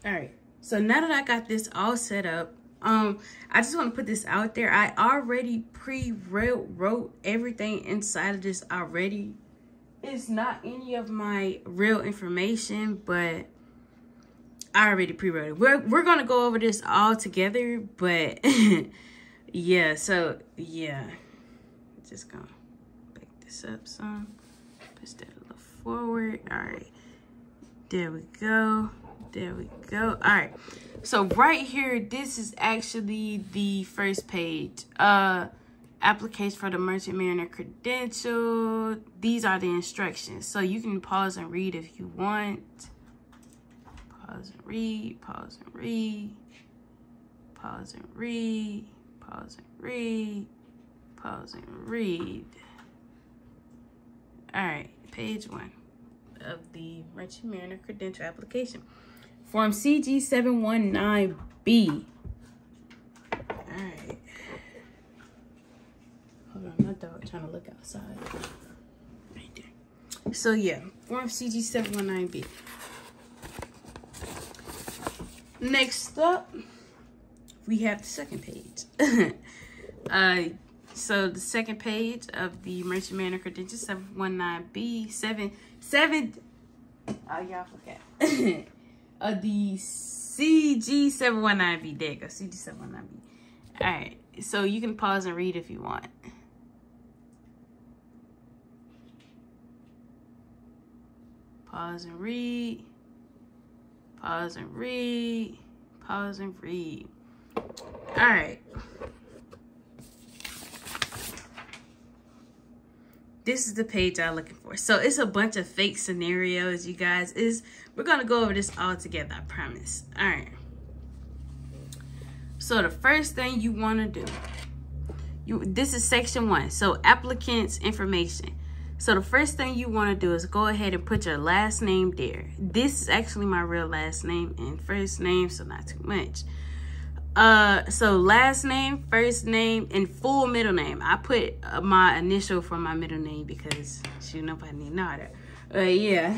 All right, so now that I got this all set up, I just want to put this out there. I already wrote everything inside of this already. It's not any of my real information, but I already pre-wrote it. We're gonna go over this all together, but yeah, so yeah, just gonna back this up some, push that a little forward. All right, there we go. There we go. All right, so right here, this is actually the first page. Application for the Merchant Mariner credential. These are the instructions, so you can pause and read if you want. Pause and read, pause and read, pause and read, pause and read, pause and read. All right, page 1 of the Merchant Mariner credential application. Form CG719B. All right. Hold on, my dog trying to look outside. Right there. So yeah, Form CG719B. Next up, we have the second page. So the second page of the Merchant Mariner credential 719B, y'all forgot. The CG719B. There you go, CG719B. All right, so you can pause and read if you want. Pause and read. Pause and read. Pause and read. All right. This is the page I'm looking for. So it's a bunch of fake scenarios, you guys. We're gonna go over this all together, I promise. All right. So the first thing you want to do, this is section 1. So applicants information. So the first thing you want to do is go ahead and put your last name there. This is actually my real last name and first name, so not too much. So last name, first name, and full middle name. I put my initial for my middle name because shoot, nobody need to know that. Yeah.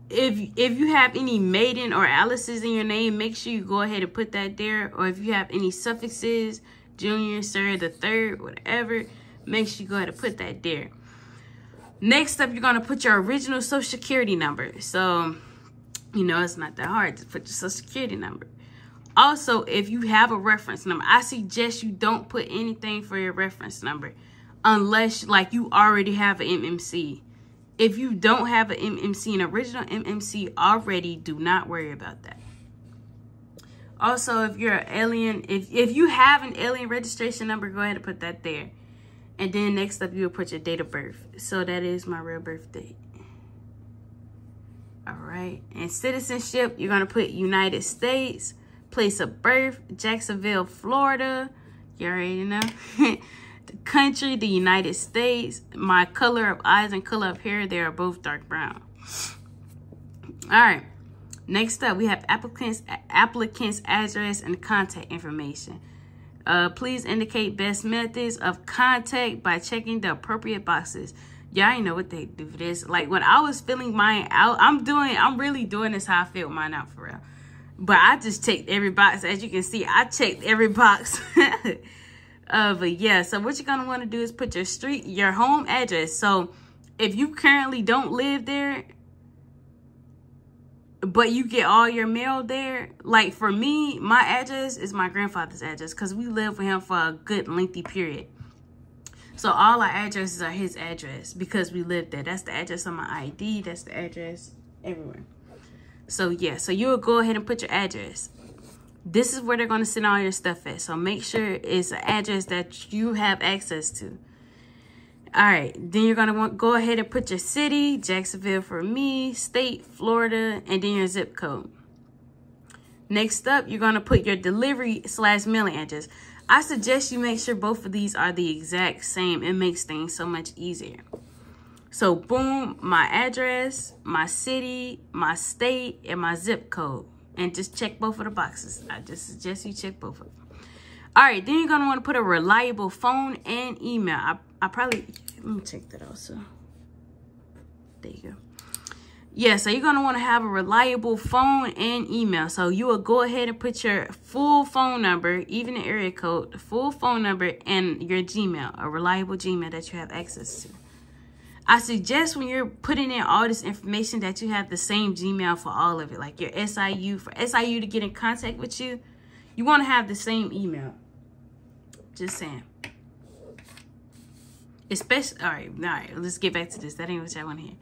If you have any maiden or aliases in your name, make sure you go ahead and put that there. Or if you have any suffixes, junior, sir, the third, whatever, make sure you go ahead and put that there. Next up, you're going to put your original social security number. So, you know, it's not that hard to put your social security number. Also, if you have a reference number, I suggest you don't put anything for your reference number unless, like, you already have an MMC. If you don't have an MMC, an original MMC already, do not worry about that. Also, if you're an alien, if you have an alien registration number, go ahead and put that there. And then next up, you'll put your date of birth. So that is my real birth date. All right. And citizenship, you're going to put United States. Place of birth, Jacksonville, Florida. You already know. The country, the United States. My color of eyes and color of hair, they are both dark brown. All right. Next up, we have applicant's address and contact information. Please indicate best methods of contact by checking the appropriate boxes. Y'all ain't know what they do for this. Like when I was filling mine out, I'm really doing this how I filled mine out for real. But I just checked every box. As you can see, I checked every box. But yeah, so what you're gonna want to do is put your home address. So if you currently don't live there, but you get all your mail there, like for me, my address is my grandfather's address because we lived with him for a good lengthy period. So all our addresses are his address because we lived there. That's the address on my ID. That's the address everywhere. So yeah, so you will go ahead and put your address. This is where they're going to send all your stuff at. So make sure it's an address that you have access to. All right, then you're going to want to go ahead and put your city, Jacksonville for me, state, Florida, and then your zip code. Next up, you're going to put your delivery/mailing address. I suggest you make sure both of these are the exact same. It makes things so much easier. So boom, my address, my city, my state, and my zip code. And just check both of the boxes. I just suggest you check both of them. All right, then you're going to want to put a reliable phone and email. I probably, let me check that also. There you go. Yeah, so you're going to want to have a reliable phone and email. So you will go ahead and put your full phone number, even the area code, the full phone number, and your Gmail, a reliable Gmail that you have access to. I suggest when you're putting in all this information that you have the same Gmail for all of it. Like your SIU, for SIU to get in contact with you, you want to have the same email. Just saying. Especially, all right, let's get back to this. That ain't what y'all want to hear.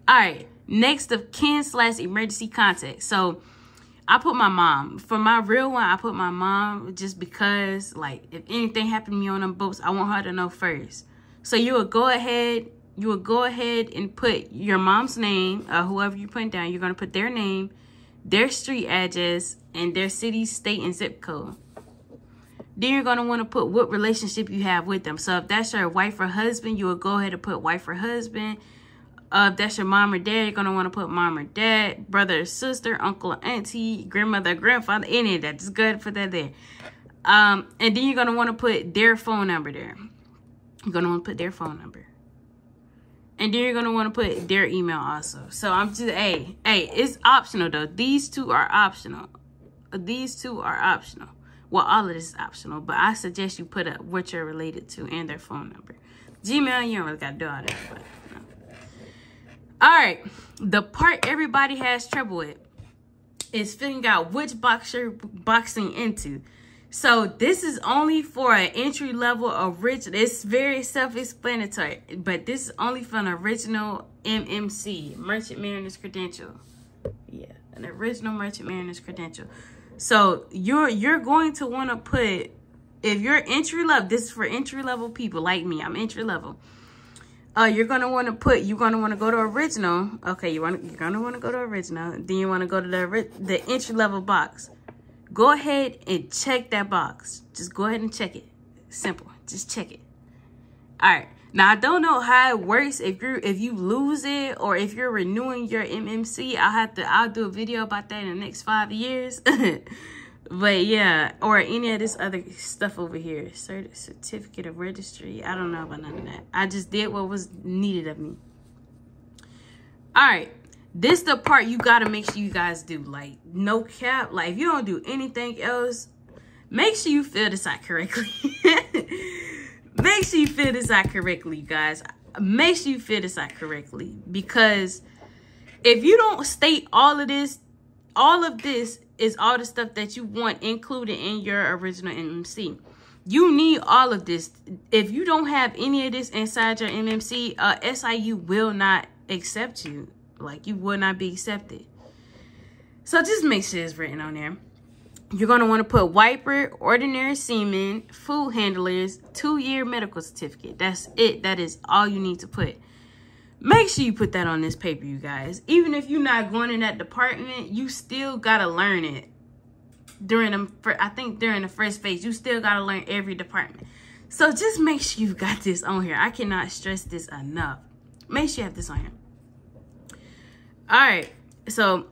All right, next of kin/emergency contact. So I put my mom. For my real one, I put my mom just because, like, if anything happened to me on them boats, I want her to know first. So you would go ahead and put your mom's name, whoever you put down. You're going to put their name, their street address, and their city, state, and zip code. Then you're going to want to put what relationship you have with them. So if that's your wife or husband, you will go ahead and put wife or husband. If that's your mom or dad, you're going to want to put mom or dad, brother or sister, uncle or auntie, grandmother or grandfather, any of that. Just go ahead and put that there. And then you're going to want to put their phone number there. You're going to want to put their phone number. And then you're going to want to put their email also. So I'm just, hey, it's optional though. These two are optional. These two are optional. Well, all of this is optional, but I suggest you put up what you're related to and their phone number. Gmail, you don't really got to do all that, but no. All right, the part everybody has trouble with is figuring out which box you're boxing into. So this is only for an entry level original. It's very self-explanatory, but this is only for an original MMC, Merchant Mariner's Credential. Yeah, an original Merchant Mariner's Credential. So you're going to want to put, if you're entry level, this is for entry level people like me. I'm entry level. You're gonna want to go to original. Okay, you're gonna want to go to original. Then you want to go to the entry level box. Go ahead and check that box. Just go ahead and check it. Simple. Just check it. All right. Now I don't know how it works if you lose it or if you're renewing your MMC. I'll do a video about that in the next 5 years. But yeah, or any of this other stuff over here. Certificate of registry. I don't know about none of that. I just did what was needed of me. All right. This the part you got to make sure you guys do. Like, no cap. Like, if you don't do anything else, make sure you fill this out correctly. Make sure you fill this out correctly, you guys. Make sure you fill this out correctly. Because if you don't state all of this is all the stuff that you want included in your original MMC. You need all of this. If you don't have any of this inside your MMC, SIU will not accept you. Like, you will not be accepted. So just make sure it's written on there. You're going to want to put wiper, ordinary seaman, food handlers, 2-year medical certificate. That's it. That is all you need to put. Make sure you put that on this paper, you guys. Even if you're not going in that department, you still got to learn it. I think during the first phase, you still got to learn every department. So just make sure you got this on here. I cannot stress this enough. Make sure you have this on here. All right. So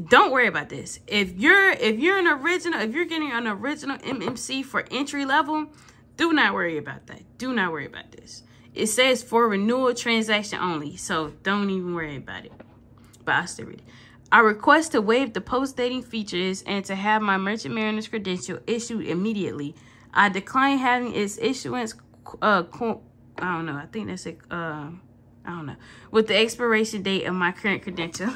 don't worry about this. If you're getting an original MMC for entry level, do not worry about that. Do not worry about this. It says for renewal transaction only, so don't even worry about it. But I'll still read it. I request to waive the post-dating features and to have my Merchant Mariner's Credential issued immediately. I decline having its issuance, I don't know. I think that's it. I don't know. With the expiration date of my current credential.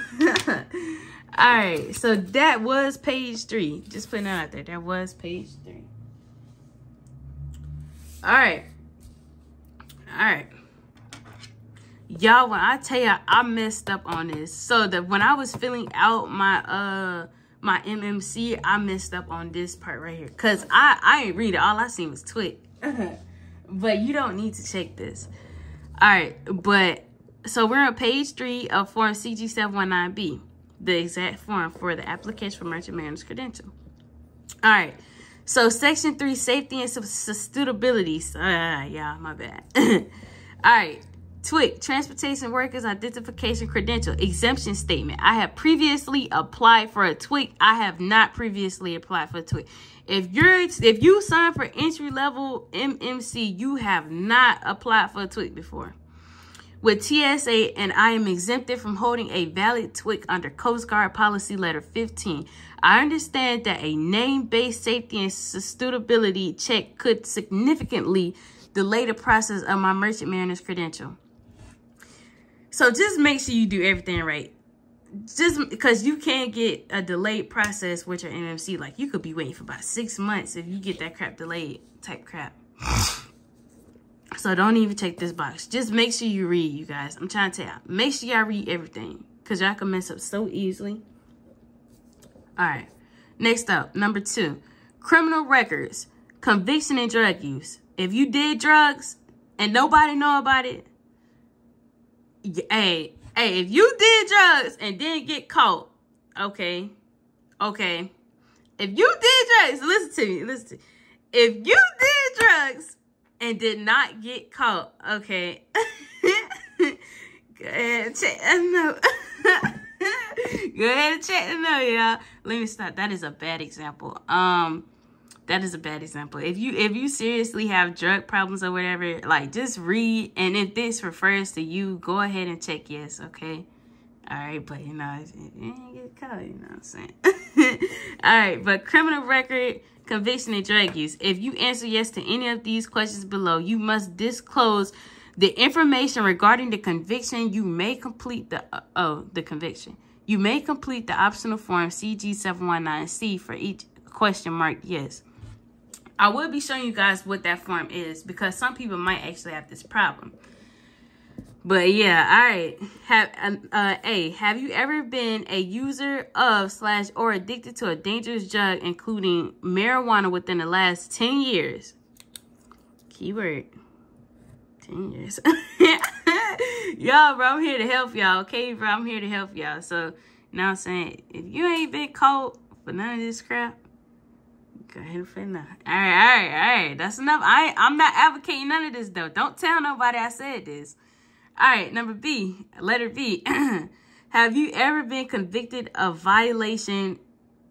All right. So that was page 3. Just putting that out there. That was page 3. All right. All right. Y'all, when I tell y'all I messed up on this. So that when I was filling out my my MMC, I messed up on this part right here. Cause I ain't read it. All I seen was twit. But you don't need to check this. All right, but so we're on page 3 of form CG719B, the exact form for the application for Merchant Mariner's Credential. All right, so section 3, safety and suitability. Yeah, my bad. All right, TWIC, Transportation Workers Identification Credential, exemption statement. I have previously applied for a TWIC. I have not previously applied for a TWIC. If you sign for entry level MMC, you have not applied for a TWIC before. with TSA, and I am exempted from holding a valid TWIC under Coast Guard Policy Letter 15. I understand that a name-based safety and suitability check could significantly delay the process of my merchant mariner's credential. So just make sure you do everything right. Just because you can't get a delayed process with your NMC. Like, you could be waiting for about 6 months if you get that crap delayed type crap. So don't even check this box. Just make sure you read, you guys. I'm trying to tell y'all. Make sure y'all read everything, because y'all can mess up so easily. All right. Next up, number 2. Criminal records, conviction, and drug use. If you did drugs and nobody know about it, hey, if you did drugs and didn't get caught, okay. If you did drugs, listen to me. If you did drugs and did not get caught, okay. Go ahead and check that note. Go ahead and check the note, y'all. Let me stop. That is a bad example. That is a bad example. If you seriously have drug problems or whatever, like, just read, and if this refers to you, go ahead and check yes, okay? All right, but you know, if you ain't get caught, you know what I'm saying? All right, but criminal record, conviction, and drug use. If you answer yes to any of these questions below, you must disclose the information regarding the conviction. You may complete the conviction. You may complete the optional form CG719C for each question marked yes. I will be showing you guys what that form is, because some people might actually have this problem. But yeah, all right. Have you ever been a user of / or addicted to a dangerous drug, including marijuana, within the last 10 years? Keyword, 10 years. Y'all, bro, I'm here to help y'all, okay, bro? I'm here to help y'all. So, you know what I'm saying? If you ain't been caught for none of this crap, go ahead and finish. All right. That's enough. I'm not advocating none of this, though. Don't tell nobody I said this. All right, letter B. Have you ever been convicted of violating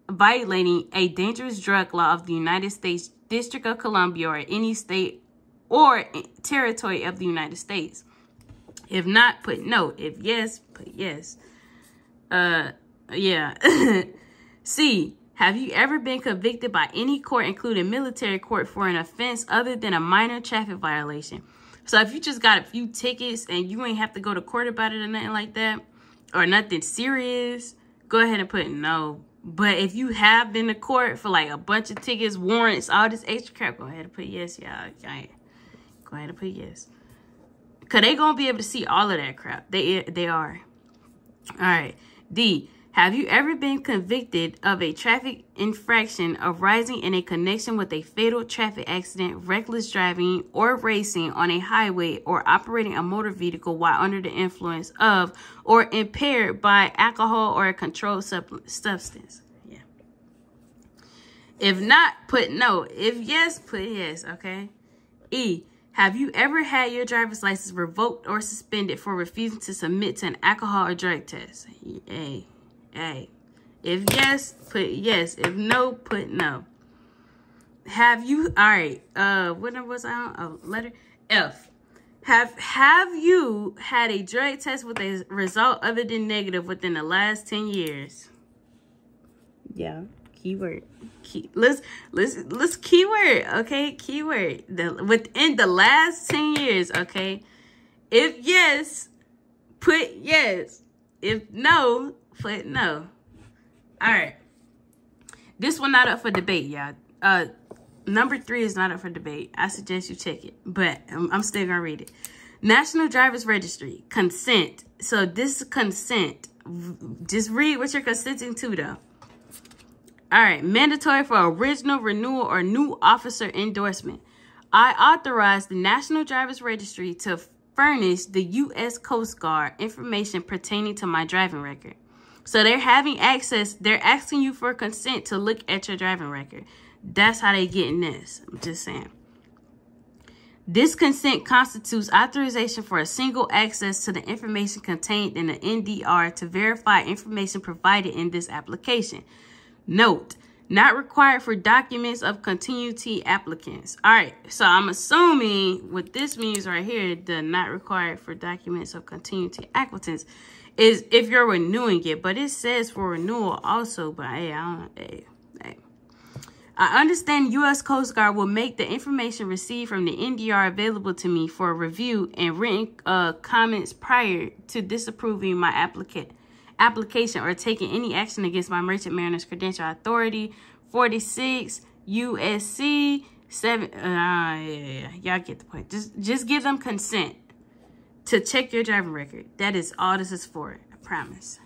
a dangerous drug law of the United States, District of Columbia, or any state or territory of the United States? If not, put no. If yes, put yes. Yeah. C. Have you ever been convicted by any court, including military court, for an offense other than a minor traffic violation? So if you just got a few tickets and you ain't have to go to court about it or nothing like that, or nothing serious, go ahead and put no. But if you have been to court for like a bunch of tickets, warrants, all this extra crap, go ahead and put yes, y'all. Go ahead and put yes. Because they going to be able to see all of that crap. They are. All right. D. Have you ever been convicted of a traffic infraction arising in a connection with a fatal traffic accident, reckless driving, or racing on a highway, or operating a motor vehicle while under the influence of or impaired by alcohol or a controlled substance? Yeah. If not, put no. If yes, put yes, okay? E. Have you ever had your driver's license revoked or suspended for refusing to submit to an alcohol or drug test? A. If yes, put yes. If no, put no. Have you, all right, what number was I on? Letter F. Have you had a drug test with a result other than negative within the last 10 years? Yeah, keyword. Let's keyword, okay? Keyword. Within the last 10 years, okay? If yes, put yes. If no, put no. All right. This one not up for debate, y'all. Number 3 is not up for debate. I suggest you check it, but I'm still gonna read it. National Driver's Registry, consent. So this consent, just read what you're consenting to, though. All right. Mandatory for original, renewal, or new officer endorsement. I authorize the National Driver's Registry to furnish the U.S. Coast Guard information pertaining to my driving record. So they're having access. They're asking you for consent to look at your driving record. That's how they getting this. I'm just saying. This consent constitutes authorization for a single access to the information contained in the NDR to verify information provided in this application. Note, Not required for documents of continuity applicants. All right, so I'm assuming what this means right here, the not required for documents of continuity applicants, is if you're renewing it. But it says for renewal also. But hey, I don't know. Hey. I understand U.S. Coast Guard will make the information received from the NDR available to me for review and written comments prior to disapproving my application or taking any action against my Merchant Mariner's Credential Authority. 46 USC 7. Y'all get the point. Just give them consent to check your driving record. That is all this is for. I promise.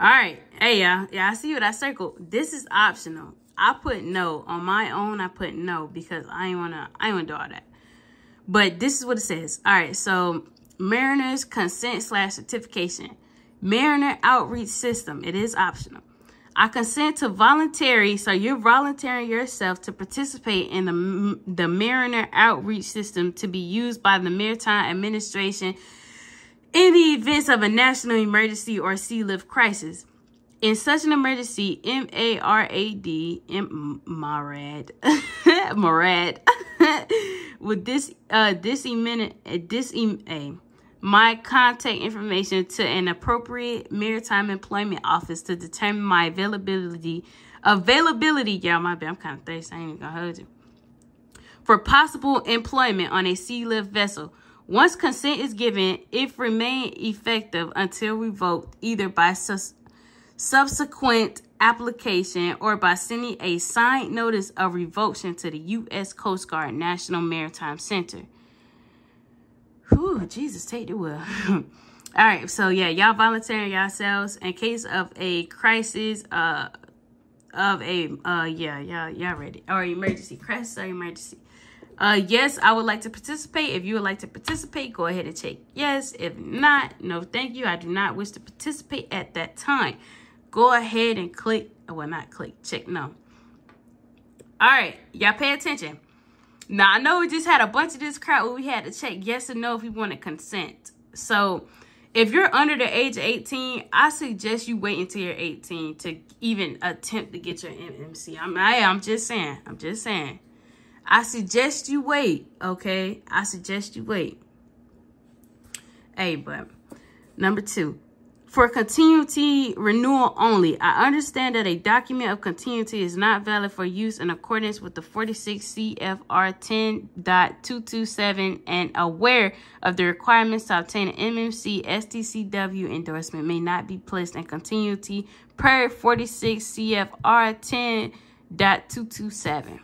All right. Hey, y'all. Yeah, I see what I circled. This is optional. I put no. On my own, I put no because I ain't wanna do all that. But this is what it says. All right. So, Mariner's consent / certification. Mariner outreach system. It is optional. I consent to voluntary. So, you're volunteering yourself to participate in the Mariner outreach system to be used by the Maritime Administration in the events of a national emergency or sea lift crisis. In such an emergency, MARAD, with my contact information to an appropriate maritime employment office to determine my availability, y'all, my bad, I'm kind of thirsty, I ain't even gonna hold you, for possible employment on a sea lift vessel. Once consent is given, it remains effective until revoked, either by subsequent application or by sending a signed notice of revocation to the U.S. Coast Guard National Maritime Center. Whew, Jesus, take the wheel. All right, so yeah, y'all volunteering yourselves in case of a crisis, y'all ready, or emergency, crisis or emergency. Yes, I would like to participate. If you would like to participate, go ahead and check yes. If not, no, thank you. I do not wish to participate at that time. Go ahead and click, well, not click, check no. All right, y'all pay attention. Now, I know we just had a bunch of this crap where we had to check yes or no if we want to consent. So, if you're under the age of 18, I suggest you wait until you're 18 to even attempt to get your MMC. I'm just saying. I suggest you wait, okay? I suggest you wait. Hey, but number 2, for continuity renewal only, I understand that a document of continuity is not valid for use in accordance with the 46 CFR 10.227 and aware of the requirements to obtain an MMC STCW endorsement may not be placed in continuity per 46 CFR 10.227.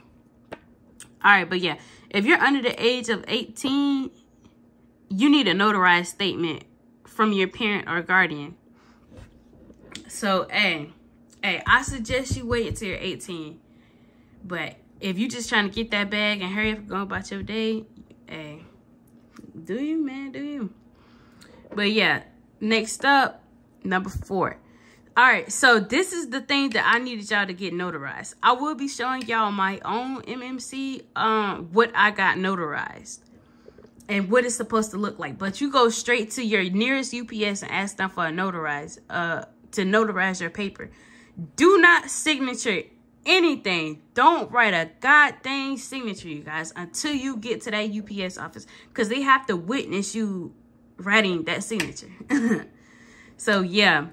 All right, but yeah, if you're under the age of 18, you need a notarized statement from your parent or guardian. So, hey, I suggest you wait until you're 18. But if you're just trying to get that bag and hurry up and go about your day, hey, do you, man, do you? But yeah, next up, number 4. All right, so this is the thing that I needed y'all to get notarized. I will be showing y'all my own MMC, what I got notarized and what it's supposed to look like. But you go straight to your nearest UPS and ask them for a to notarize your paper. Do not signature anything. Don't write a goddamn signature, you guys, until you get to that UPS office, because they have to witness you writing that signature. So yeah.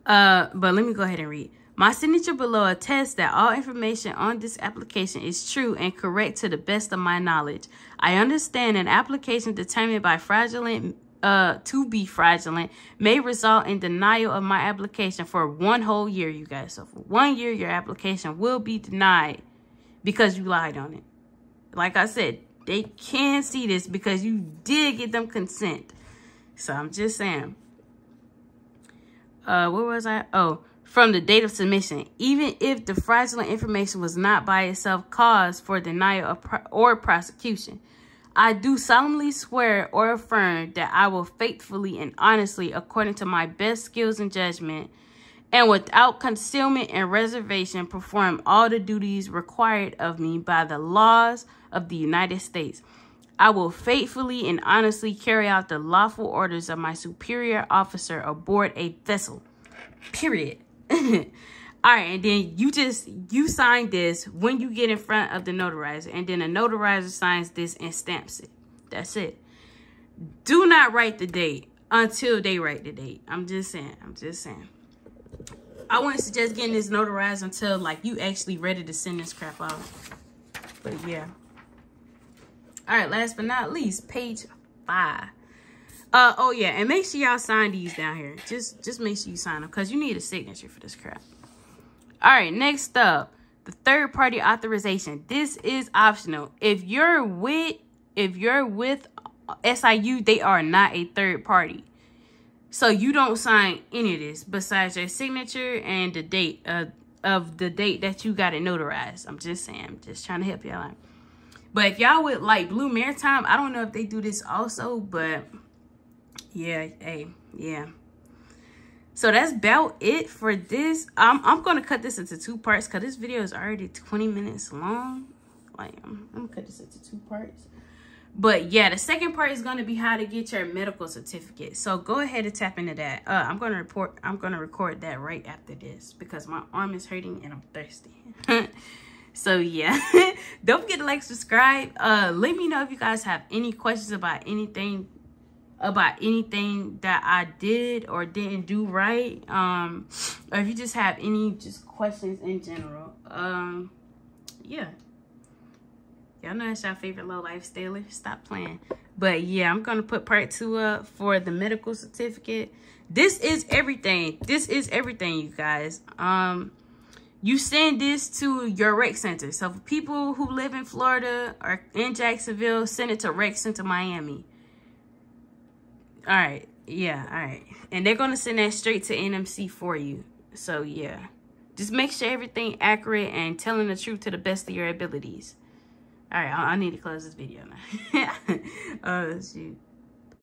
But let me go ahead and read. My signature below attests that all information on this application is true and correct to the best of my knowledge. I understand an application determined by fraudulent to be fraudulent may result in denial of my application for 1 whole year, you guys. So for 1 year, your application will be denied because you lied on it. Like I said, they can see this because you did get them consent. So I'm just saying. Where was I? Oh, from the date of submission. Even if the fraudulent information was not by itself cause for denial or prosecution, I do solemnly swear or affirm that I will faithfully and honestly, according to my best skills and judgment, and without concealment and reservation, perform all the duties required of me by the laws of the United States. I will faithfully and honestly carry out the lawful orders of my superior officer aboard a vessel. Period. All right, and then you sign this when you get in front of the notarizer, and then the notarizer signs this and stamps it. That's it. Do not write the date until they write the date. I'm just saying. I wouldn't suggest getting this notarized until like you actually ready to send this crap out. But yeah. All right, last but not least, page 5. Oh yeah, and make sure y'all sign these down here. Just make sure you sign them because you need a signature for this crap. All right, next up, the third party authorization. This is optional. If you're with SIU, they are not a third party. So you don't sign any of this besides your signature and the date of the date that you got it notarized. I'm just saying, I'm just trying to help y'all out. But if y'all with like Blue Maritime, I don't know if they do this also, but yeah, hey, yeah. So that's about it for this. I'm gonna cut this into 2 parts because this video is already 20 minutes long. Like I'm gonna cut this into 2 parts. But yeah, the second part is gonna be how to get your medical certificate. So go ahead and tap into that. I'm gonna record that right after this because my arm is hurting and I'm thirsty. So yeah, don't forget to like, subscribe. Let me know if you guys have any questions about anything that I did or didn't do right. Or if you just have any questions in general. Yeah. Y'all know that's your favorite low lifestyler. Stop playing. But yeah, I'm gonna put part 2 up for the medical certificate. This is everything. This is everything, you guys. You send this to your rec center. So for people who live in Florida or in Jacksonville, send it to Rec Center Miami. All right. Yeah. All right. And they're going to send that straight to NMC for you. So yeah, just make sure everything accurate and telling the truth to the best of your abilities. All right. I need to close this video now. Oh, shoot.